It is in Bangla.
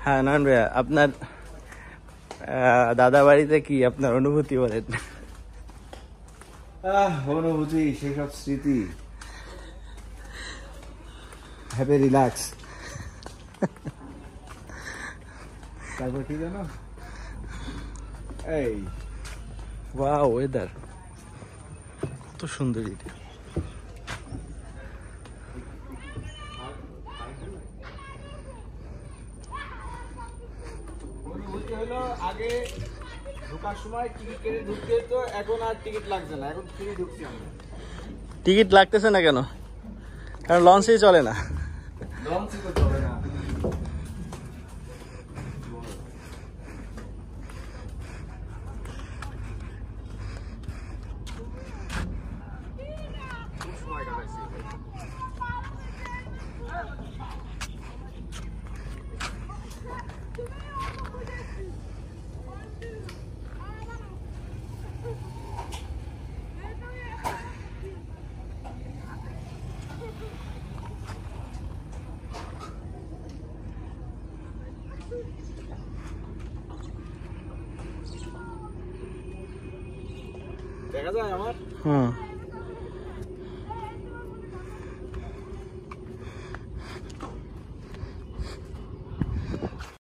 হ্যাঁ নয়ন ভাইয়া, আপনার দাদা বাড়িতে কি আপনার অনুভূতি বলেন? অনুভূতি, সেসব স্মৃতি। Have a relax. তারপর কি জানো, এই ওয়াও, ওয়েদার কত সুন্দর এটা। অনুভূতি হলো আগে ঢোকার সময় টিকিট কেটে ঢুকতে হতো, এখন আর টিকিট লাগছে না, এখন ফ্রি ঢুকছি আমরা। টিকিট লাগতেছে না কেন? কারণ লঞ্চেই চলে না। লঞ্চই করতে হবে না। দেখা যায় আমার।